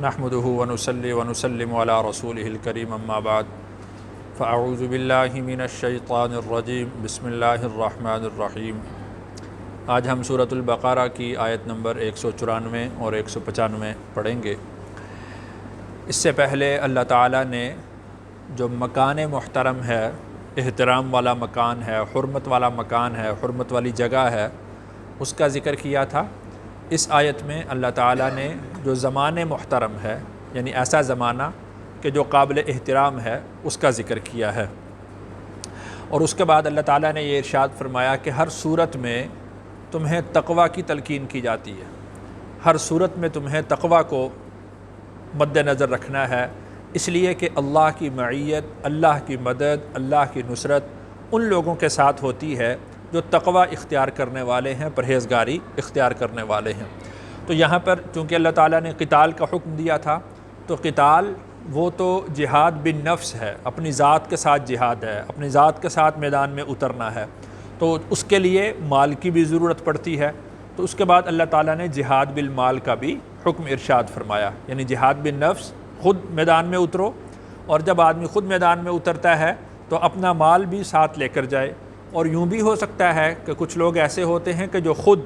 نحمده ونصلي ونسلم على رسوله الكريم اما بعد فاعوذ باللہ من الشیطان الرجیم بسم اللہ الرحمن الرحیم۔ آج ہم سورۃ البقرہ کی آیت نمبر 194 اور 195 پڑھیں گے۔ اس سے پہلے اللہ تعالیٰ نے جو مکان محترم ہے، احترام والا مکان ہے، حرمت والا مکان ہے، حرمت والی جگہ ہے، اس کا ذکر کیا تھا۔ اس آیت میں اللہ تعالیٰ نے جو زمانے محترم ہے، یعنی ایسا زمانہ کہ جو قابل احترام ہے، اس کا ذکر کیا ہے۔ اور اس کے بعد اللہ تعالیٰ نے یہ ارشاد فرمایا کہ ہر صورت میں تمہیں تقوی کی تلقین کی جاتی ہے، ہر صورت میں تمہیں تقوی کو مد نظر رکھنا ہے، اس لیے کہ اللہ کی معیت، اللہ کی مدد، اللہ کی نصرت ان لوگوں کے ساتھ ہوتی ہے جو تقوی اختیار کرنے والے ہیں، پرہیزگاری اختیار کرنے والے ہیں۔ تو یہاں پر چونکہ اللہ تعالیٰ نے قتال کا حکم دیا تھا، تو قتال وہ تو جہاد بالنفس ہے، اپنی ذات کے ساتھ جہاد ہے، اپنی ذات کے ساتھ میدان میں اترنا ہے، تو اس کے لیے مال کی بھی ضرورت پڑتی ہے۔ تو اس کے بعد اللہ تعالیٰ نے جہاد بالمال کا بھی حکم ارشاد فرمایا، یعنی جہاد بالنفس، خود میدان میں اترو، اور جب آدمی خود میدان میں اترتا ہے تو اپنا مال بھی ساتھ لے کر جائے۔ اور یوں بھی ہو سکتا ہے کہ کچھ لوگ ایسے ہوتے ہیں کہ جو خود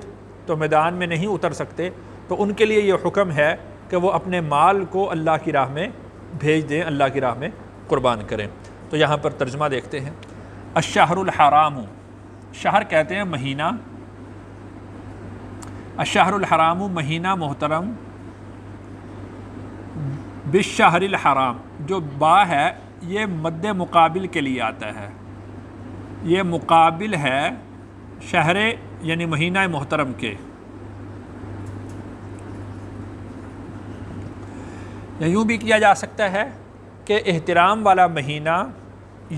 تو میدان میں نہیں اتر سکتے، تو ان کے لیے یہ حکم ہے کہ وہ اپنے مال کو اللہ کی راہ میں بھیج دیں، اللہ کی راہ میں قربان کریں۔ تو یہاں پر ترجمہ دیکھتے ہیں۔ الشہر الحرام، شہر کہتے ہیں مہینہ، الشہر الحرام مہینہ محترم، بالشہر الحرام، جو با ہے یہ مد مقابل کے لیے آتا ہے، یہ مقابل ہے شہر یعنی مہینہ محترم کے، یا یوں بھی کیا جا سکتا ہے کہ احترام والا مہینہ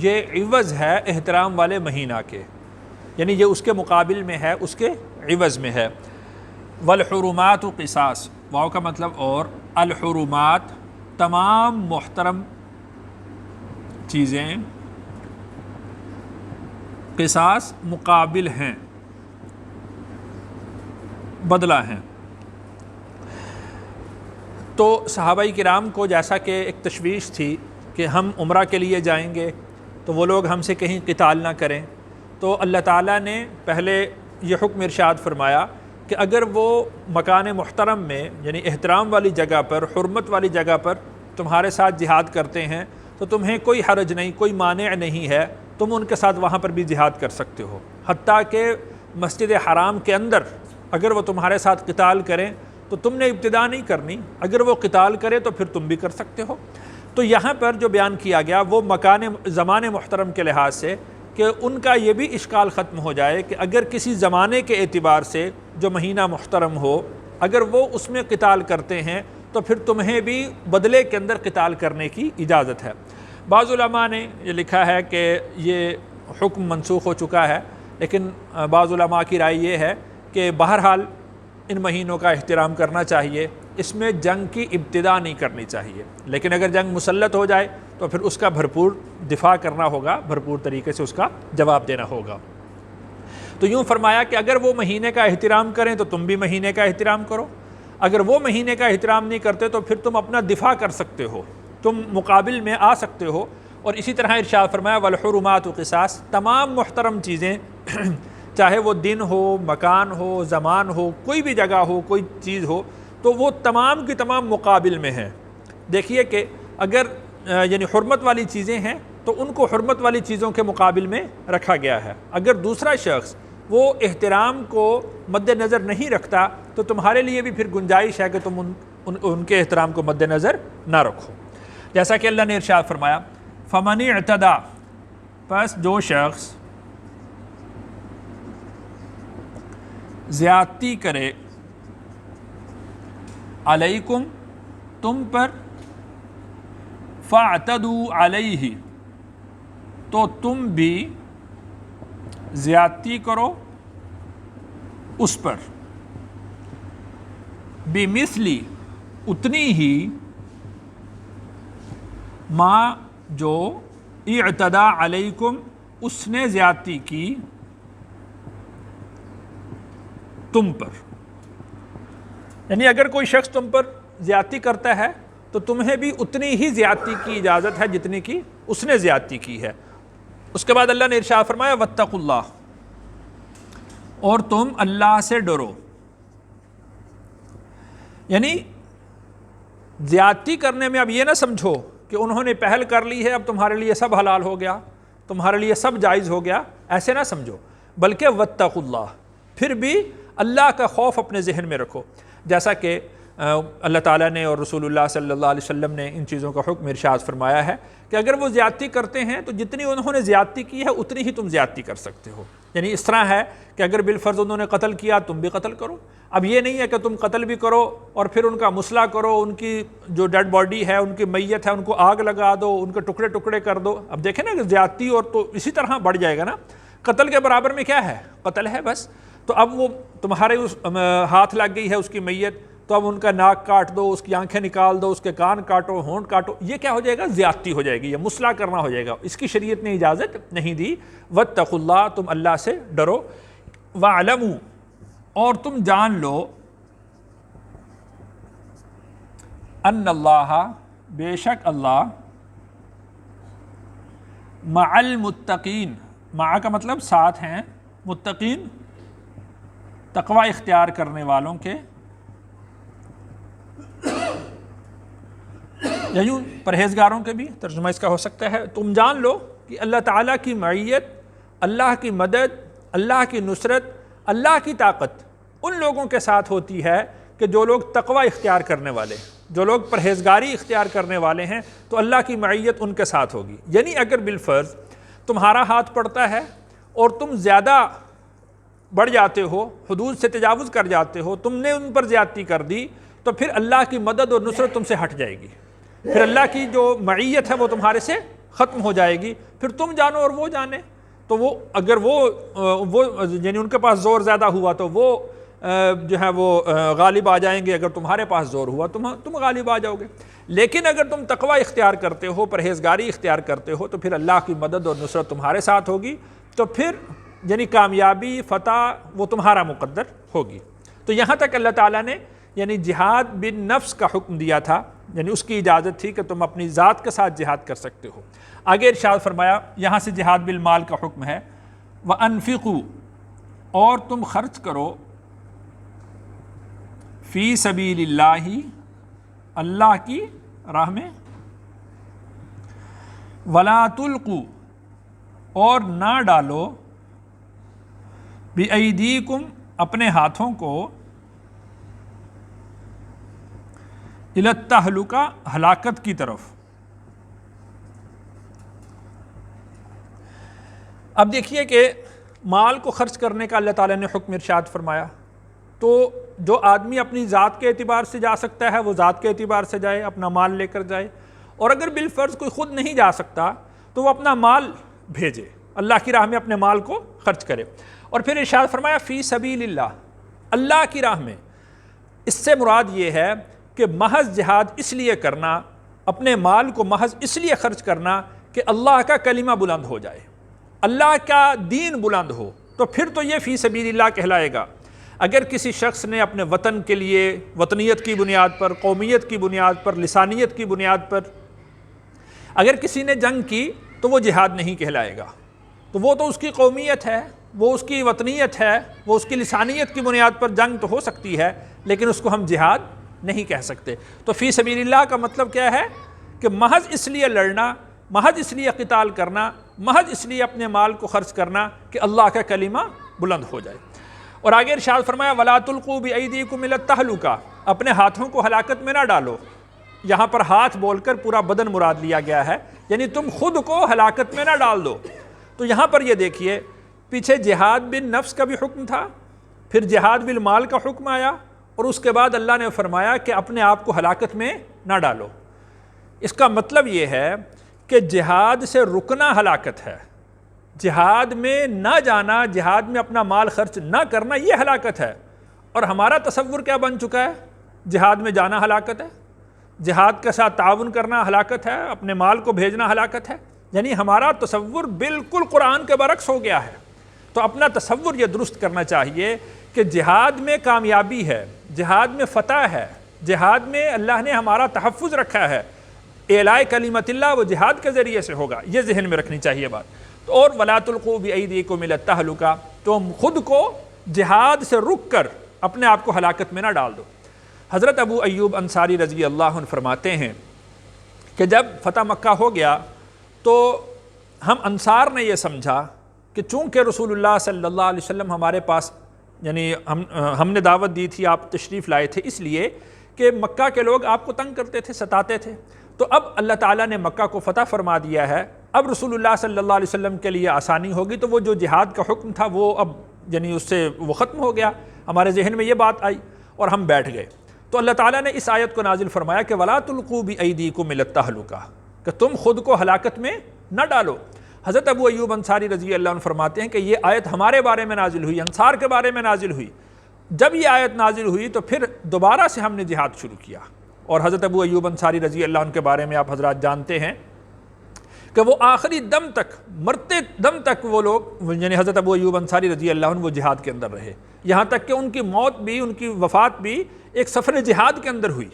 یہ عوض ہے احترام والے مہینہ کے، یعنی یہ اس کے مقابل میں ہے، اس کے عوض میں ہے۔ والحرمات قصاص، واو کا مطلب اور، الحرمات تمام محترم چیزیں، قصاص مقابل ہیں، بدلہ ہیں۔ تو صحابہ کرام کو جیسا کہ ایک تشویش تھی کہ ہم عمرہ کے لیے جائیں گے تو وہ لوگ ہم سے کہیں قتال نہ کریں، تو اللہ تعالیٰ نے پہلے یہ حکم ارشاد فرمایا کہ اگر وہ مکان محترم میں یعنی احترام والی جگہ پر، حرمت والی جگہ پر تمہارے ساتھ جہاد کرتے ہیں تو تمہیں کوئی حرج نہیں، کوئی مانع نہیں ہے، تم ان کے ساتھ وہاں پر بھی جہاد کر سکتے ہو، حتیٰ کہ مسجد حرام کے اندر اگر وہ تمہارے ساتھ قتال کریں تو تم نے ابتدا نہیں کرنی، اگر وہ قتال کرے تو پھر تم بھی کر سکتے ہو۔ تو یہاں پر جو بیان کیا گیا وہ مکان زمان محترم کے لحاظ سے کہ ان کا یہ بھی اشکال ختم ہو جائے کہ اگر کسی زمانے کے اعتبار سے جو مہینہ محترم ہو، اگر وہ اس میں قتال کرتے ہیں تو پھر تمہیں بھی بدلے کے اندر قتال کرنے کی اجازت ہے۔ بعض علماء نے یہ لکھا ہے کہ یہ حکم منسوخ ہو چکا ہے، لیکن بعض علماء کی رائے یہ ہے کہ بہرحال ان مہینوں کا احترام کرنا چاہیے، اس میں جنگ کی ابتدا نہیں کرنی چاہیے، لیکن اگر جنگ مسلط ہو جائے تو پھر اس کا بھرپور دفاع کرنا ہوگا، بھرپور طریقے سے اس کا جواب دینا ہوگا۔ تو یوں فرمایا کہ اگر وہ مہینے کا احترام کریں تو تم بھی مہینے کا احترام کرو، اگر وہ مہینے کا احترام نہیں کرتے تو پھر تم اپنا دفاع کر سکتے ہو، تم مقابل میں آ سکتے ہو۔ اور اسی طرح ارشاد فرمایا والحرمات قصاص، تمام محترم چیزیں چاہے وہ دن ہو، مکان ہو، زمان ہو، کوئی بھی جگہ ہو، کوئی چیز ہو، تو وہ تمام کی تمام مقابل میں ہیں۔ دیکھیے کہ اگر یعنی حرمت والی چیزیں ہیں تو ان کو حرمت والی چیزوں کے مقابل میں رکھا گیا ہے، اگر دوسرا شخص وہ احترام کو مد نظر نہیں رکھتا تو تمہارے لیے بھی پھر گنجائش ہے کہ تم ان کے احترام کو مد نظر نہ رکھو، جیسا کہ اللہ نے ارشاد فرمایا فَمَنِ اعْتَدَى، پس جو شخص زیادتی کرے، علیکم تم پر، فَاعْتَدُوا عَلَيْهِ تو تم بھی زیادتی کرو اس پر، بِمِثْلِ اتنی ہی، ما جو اعتدا علیکم اس نے زیادتی کی تم پر، یعنی اگر کوئی شخص تم پر زیادتی کرتا ہے تو تمہیں بھی اتنی ہی زیادتی کی اجازت ہے جتنی کی اس نے زیادتی کی ہے۔ اس کے بعد اللہ نے ارشاد فرمایا واتقوا اللہ، اور تم اللہ سے ڈرو۔ یعنی زیادتی کرنے میں اب یہ نہ سمجھو کہ انہوں نے پہل کر لی ہے اب تمہارے لیے سب حلال ہو گیا، تمہارے لیے سب جائز ہو گیا، ایسے نہ سمجھو، بلکہ واتقوا اللہ، پھر بھی اللہ کا خوف اپنے ذہن میں رکھو۔ جیسا کہ اللہ تعالیٰ نے اور رسول اللہ صلی اللہ علیہ وسلم نے ان چیزوں کا حکم ارشاد فرمایا ہے کہ اگر وہ زیادتی کرتے ہیں تو جتنی انہوں نے زیادتی کی ہے اتنی ہی تم زیادتی کر سکتے ہو۔ یعنی اس طرح ہے کہ اگر بالفرض انہوں نے قتل کیا تم بھی قتل کرو۔ اب یہ نہیں ہے کہ تم قتل بھی کرو اور پھر ان کا مسئلہ کرو، ان کی جو ڈیڈ باڈی ہے، ان کی میت ہے، ان کو آگ لگا دو، ان کے ٹکڑے ٹکڑے کر دو۔ اب دیکھیں نا کہ زیادتی اور تو اسی طرح بڑھ جائے گا نا، قتل کے برابر میں کیا ہے؟ قتل ہے بس۔ تو اب وہ تمہارے اس ہاتھ لگ گئی ہے اس کی میت، تو اب ان کا ناک کاٹ دو، اس کی آنکھیں نکال دو، اس کے کان کاٹو، ہونٹ کاٹو، یہ کیا ہو جائے گا؟ زیادتی ہو جائے گی، یہ مسئلہ کرنا ہو جائے گا۔ اس کی شریعت نے اجازت نہیں دی۔ واتقوا اللہ، تم اللہ سے ڈرو۔ واعلموا، اور تم جان لو، ان اللہ، بے شک اللہ، مع المتقین، مع کا مطلب ساتھ ہیں، متقین تقوی اختیار کرنے والوں کے، یا یوں پرہیزگاروں کے بھی ترجمہ اس کا ہو سکتا ہے۔ تم جان لو کہ اللہ تعالیٰ کی معیت، اللہ کی مدد، اللہ کی نصرت، اللہ کی طاقت ان لوگوں کے ساتھ ہوتی ہے کہ جو لوگ تقوی اختیار کرنے والے، جو لوگ پرہیزگاری اختیار کرنے والے ہیں، تو اللہ کی معیت ان کے ساتھ ہوگی۔ یعنی اگر بالفرض تمہارا ہاتھ پڑتا ہے اور تم زیادہ بڑھ جاتے ہو، حدود سے تجاوز کر جاتے ہو، تم نے ان پر زیادتی کر دی، تو پھر اللہ کی مدد اور نصرت تم سے ہٹ جائے گی، پھر اللہ کی جو معیت ہے وہ تمہارے سے ختم ہو جائے گی، پھر تم جانو اور وہ جانے۔ تو وہ اگر وہ یعنی ان کے پاس زور زیادہ ہوا تو وہ جو ہے وہ غالب آ جائیں گے، اگر تمہارے پاس زور ہوا تم غالب آ جاؤ گے۔ لیکن اگر تم تقوی اختیار کرتے ہو، پرہیزگاری اختیار کرتے ہو، تو پھر اللہ کی مدد اور نصرت تمہارے ساتھ ہوگی، تو پھر یعنی کامیابی، فتح وہ تمہارا مقدر ہوگی۔ تو یہاں تک اللہ تعالیٰ نے یعنی جہاد بن نفس کا حکم دیا تھا، یعنی اس کی اجازت تھی کہ تم اپنی ذات کے ساتھ جہاد کر سکتے ہو۔ آگے ارشاد فرمایا، یہاں سے جہاد بالمال کا حکم ہے، وَأَنفِقُوا، اور تم خرچ کرو، فی سبیل اللہ، اللہ کی راہ میں، وَلَا تُلْقُوا، اور نہ ڈالو، بِأَیْدِیکُم، اپنے ہاتھوں کو، الی التہلکہ، ہلاکت کی طرف۔ اب دیکھیے کہ مال کو خرچ کرنے کا اللہ تعالیٰ نے حکم ارشاد فرمایا، تو جو آدمی اپنی ذات کے اعتبار سے جا سکتا ہے وہ ذات کے اعتبار سے جائے، اپنا مال لے کر جائے، اور اگر بالفرض کوئی خود نہیں جا سکتا تو وہ اپنا مال بھیجے، اللہ کی راہ میں اپنے مال کو خرچ کرے۔ اور پھر ارشاد فرمایا فی سبیل اللہ، اللہ کی راہ میں۔ اس سے مراد یہ ہے کہ محض جہاد اس لیے کرنا، اپنے مال کو محض اس لیے خرچ کرنا کہ اللہ کا کلمہ بلند ہو جائے، اللہ کا دین بلند ہو، تو پھر تو یہ فی سبیل اللہ کہلائے گا۔ اگر کسی شخص نے اپنے وطن کے لیے، وطنیت کی بنیاد پر، قومیت کی بنیاد پر، لسانیت کی بنیاد پر اگر کسی نے جنگ کی تو وہ جہاد نہیں کہلائے گا، تو وہ تو اس کی قومیت ہے، وہ اس کی وطنیت ہے، وہ اس کی لسانیت کی بنیاد پر جنگ تو ہو سکتی ہے، لیکن اس کو ہم جہاد نہیں کہہ سکتے۔ تو فی سبیل اللہ کا مطلب کیا ہے کہ محض اس لیے لڑنا، محض اس لیے قتال کرنا، محض اس لیے اپنے مال کو خرچ کرنا کہ اللہ کا کلمہ بلند ہو جائے۔ اور آگے ارشاد فرمایا وَلَا تُلْقُوا بِأَیْدِیکُمْ إِلَى التَّہْلُکَةِ، اپنے ہاتھوں کو ہلاکت میں نہ ڈالو۔ یہاں پر ہاتھ بول کر پورا بدن مراد لیا گیا ہے، یعنی تم خود کو ہلاکت میں نہ ڈال دو۔ تو یہاں پر یہ دیکھیے، پیچھے جہاد بن نفس کا بھی حکم تھا، پھر جہاد بالمال کا حکم آیا، اور اس کے بعد اللہ نے فرمایا کہ اپنے آپ کو ہلاکت میں نہ ڈالو۔ اس کا مطلب یہ ہے کہ جہاد سے رکنا ہلاکت ہے، جہاد میں نہ جانا، جہاد میں اپنا مال خرچ نہ کرنا، یہ ہلاکت ہے۔ اور ہمارا تصور کیا بن چکا ہے؟ جہاد میں جانا ہلاکت ہے، جہاد کے ساتھ تعاون کرنا ہلاکت ہے، اپنے مال کو بھیجنا ہلاکت ہے۔ یعنی ہمارا تصور بالکل قرآن کے برعکس ہو گیا ہے۔ تو اپنا تصور یہ درست کرنا چاہیے کہ جہاد میں کامیابی ہے، جہاد میں فتح ہے، جہاد میں اللہ نے ہمارا تحفظ رکھا ہے، اعلاء کلمت اللہ وہ جہاد کے ذریعے سے ہوگا، یہ ذہن میں رکھنی چاہیے بات۔ تو اور ولا تلقوا بایدیکم الی التہلکہ، تم خود کو جہاد سے رک کر اپنے آپ کو ہلاکت میں نہ ڈال دو۔ حضرت ابو ایوب انصاری رضی اللہ عنہ فرماتے ہیں کہ جب فتح مکہ ہو گیا تو ہم انصار نے یہ سمجھا کہ چونکہ رسول اللہ صلی اللہ علیہ وسلم ہمارے پاس، یعنی ہم نے دعوت دی تھی، آپ تشریف لائے تھے، اس لیے کہ مکہ کے لوگ آپ کو تنگ کرتے تھے، ستاتے تھے، تو اب اللہ تعالیٰ نے مکہ کو فتح فرما دیا ہے، اب رسول اللہ صلی اللہ علیہ وسلم کے لیے آسانی ہوگی، تو وہ جو جہاد کا حکم تھا وہ اب یعنی اس سے وہ ختم ہو گیا۔ ہمارے ذہن میں یہ بات آئی اور ہم بیٹھ گئے، تو اللہ تعالیٰ نے اس آیت کو نازل فرمایا کہ وَلَا تُلْقُوا بِأَيْدِيكُمْ إِلَى التَّهْلُكَةِ، کہ تم خود کو ہلاکت میں نہ ڈالو۔ حضرت ابو ایوب انصاری رضی اللہ عنہ فرماتے ہیں کہ یہ آیت ہمارے بارے میں نازل ہوئی، انصار کے بارے میں نازل ہوئی۔ جب یہ آیت نازل ہوئی تو پھر دوبارہ سے ہم نے جہاد شروع کیا، اور حضرت ابو ایوب انصاری رضی اللہ عنہ کے بارے میں آپ حضرات جانتے ہیں کہ وہ آخری دم تک، مرتے دم تک وہ لوگ، یعنی حضرت ابو ایوب انصاری رضی اللہ عنہ وہ جہاد کے اندر رہے، یہاں تک کہ ان کی موت بھی، ان کی وفات بھی ایک سفر جہاد کے اندر ہوئی۔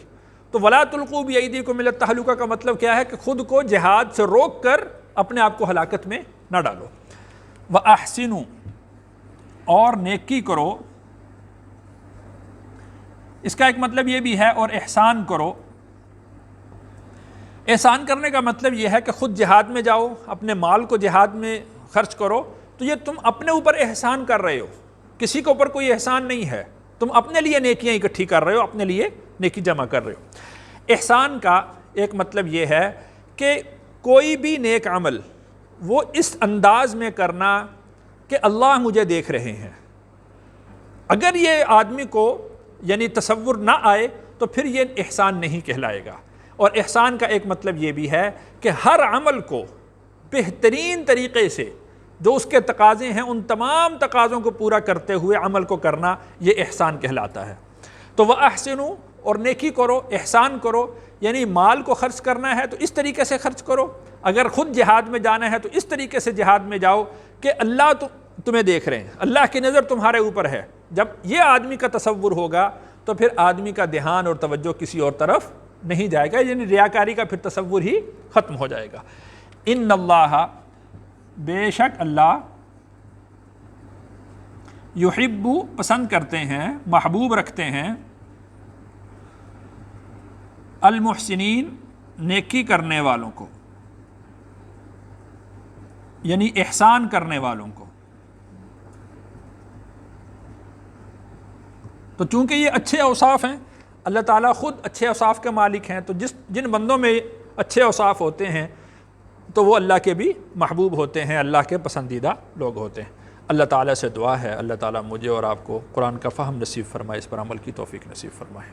تو وَلَا تُلْقُوا بِأَيْدِيكُمْ إِلَى التَّهْلُكَةِ کا مطلب کیا ہے کہ خود کو جہاد سے روک کر اپنے آپ کو ہلاکت میں نہ ڈالو۔ وَأَحْسِنُوا، اور نیکی کرو، اس کا ایک مطلب یہ بھی ہے، اور احسان کرو۔ احسان کرنے کا مطلب یہ ہے کہ خود جہاد میں جاؤ، اپنے مال کو جہاد میں خرچ کرو، تو یہ تم اپنے اوپر احسان کر رہے ہو، کسی کے اوپر کوئی احسان نہیں ہے، تم اپنے لیے نیکیاں اکٹھی کر رہے ہو، اپنے لیے نیکی جمع کر رہے ہو۔ احسان کا ایک مطلب یہ ہے کہ کوئی بھی نیک عمل وہ اس انداز میں کرنا کہ اللہ مجھے دیکھ رہے ہیں۔ اگر یہ آدمی کو یعنی تصور نہ آئے تو پھر یہ احسان نہیں کہلائے گا۔ اور احسان کا ایک مطلب یہ بھی ہے کہ ہر عمل کو بہترین طریقے سے جو اس کے تقاضے ہیں ان تمام تقاضوں کو پورا کرتے ہوئے عمل کو کرنا، یہ احسان کہلاتا ہے۔ تو وَأَحْسِنُوا، اور نیکی کرو، احسان کرو، یعنی مال کو خرچ کرنا ہے تو اس طریقے سے خرچ کرو، اگر خود جہاد میں جانا ہے تو اس طریقے سے جہاد میں جاؤ کہ اللہ تمہیں دیکھ رہے ہیں، اللہ کی نظر تمہارے اوپر ہے۔ جب یہ آدمی کا تصور ہوگا تو پھر آدمی کا دھیان اور توجہ کسی اور طرف نہیں جائے گا، یعنی ریاکاری کا پھر تصور ہی ختم ہو جائے گا۔ ان اللہ، بے شک اللہ، یحب، پسند کرتے ہیں، محبوب رکھتے ہیں، المحسنین، نیکی کرنے والوں کو، یعنی احسان کرنے والوں کو۔ تو چونکہ یہ اچھے اوصاف ہیں، اللہ تعالیٰ خود اچھے اوصاف کے مالک ہیں، تو جن بندوں میں اچھے اوصاف ہوتے ہیں تو وہ اللہ کے بھی محبوب ہوتے ہیں، اللہ کے پسندیدہ لوگ ہوتے ہیں۔ اللہ تعالیٰ سے دعا ہے اللہ تعالیٰ مجھے اور آپ کو قرآن کا فہم نصیب فرمائے، اس پر عمل کی توفیق نصیب فرمائے۔